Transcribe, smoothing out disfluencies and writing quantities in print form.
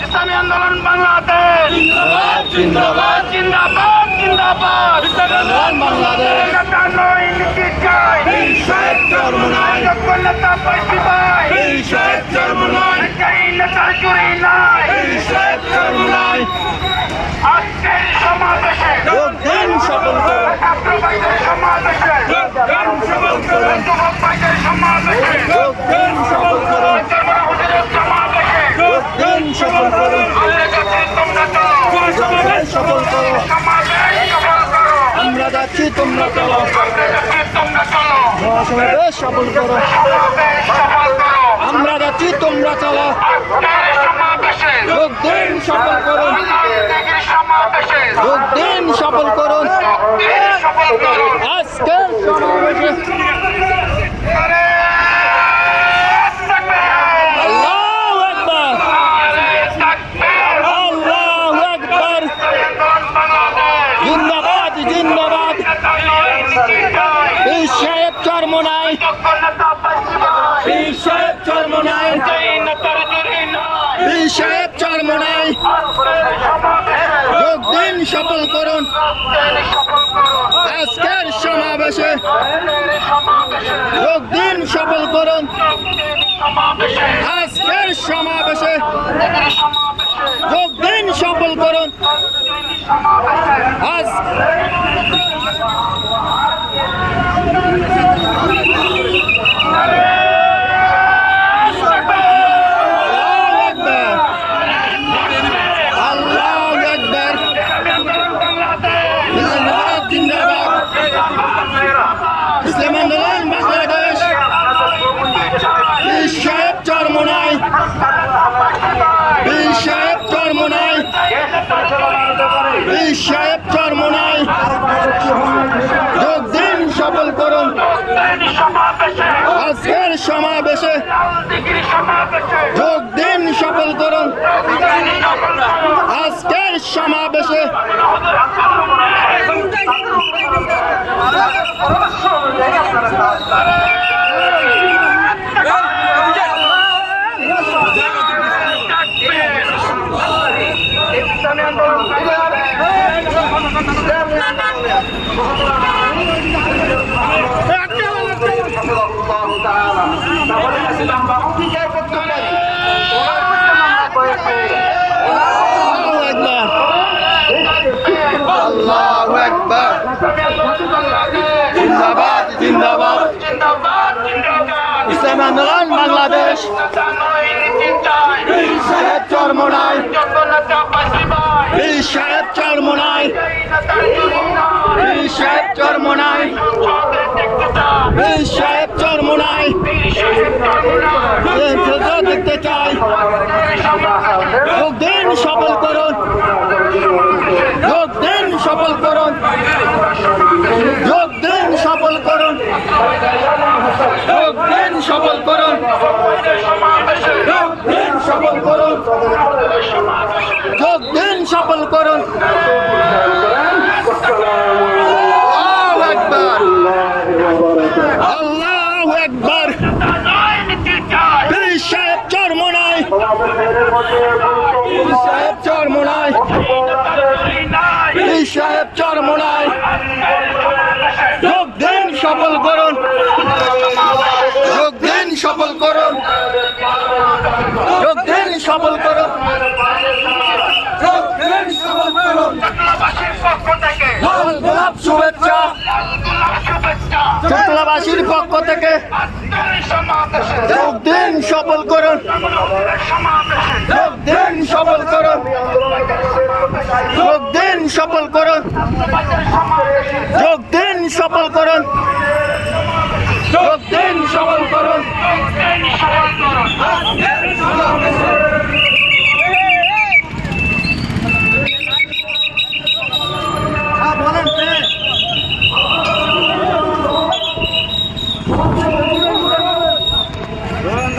ইসলামী আন্দোলন বাংলাদেশ জিন্দাবাদ জিন্দাবাদ জিন্দাবাদ বাংলাদেশ আজকের সমাবেশে আমরা যাচ্ছি তোমরা চলো সমাবেশ সফল করো আমরা যাচ্ছি তোমরা চলো যোগ দিন সফল করুন যোগ দিন সফল করুন আজকের সমাবেশে আল্লাহু আকবার আল্লাহু আকবার জিন্দাবাদ জিন্দাবাদ এই সাহেব চরমনাই এই সাহেব চরমনাই এই সাহেব চরমনাই যোগ দিন সফল করুন আজকের সমাবেশে যোগ দিন সফল করুন আজকের সমাবেশে যোগ দিন সফল করুন আজ ইসলামী আন্দোলন বাংলাদেশ এই সাহেব চরমনাই এই সাহেব চরমনাই এই সাহেব চরমনাই যোগ দিন সফল করুন আজকের সমাবেশে যোগ দিন সফল করুন আজকের সমাবেশে আল্লাহু আকবার জিন্দাবাদ জিন্দাবাদ ইসলামী আন্দোলন বাংলাদেশ এই সাহেব চরমনাই এই সাহেব চরমনাই এই সাহেব চরমনাই এই সাহেব চরমনাই দেখতে চাই যোগ দিন সফল করুন যোগ দিন সফল করুন যোগ দিন সফল করুন যোগ দিন সফল করুন যোগ দিন সফল করুন যোগ দিন সফল করুন আল্লাহু আকবার আল্লাহু আকবার এই সাহেব চরমনাই এই সাহেব চরমনাই এই সাহেব চরমনাই যোগ দিন সফল করুন যোগ দিন সফল করুন যোগ দিন সফল করুন যোগ দিন সফল করুন লাল গোলাপ শুভেচ্ছা চট্টলাবাসীর পক্ষ থেকে যোগ দিন সফল করুন যোগ দিন সফল করুন যোগ দিন সফল করুন যোগ দিন সফল করুন যোগ দিন সফল করুন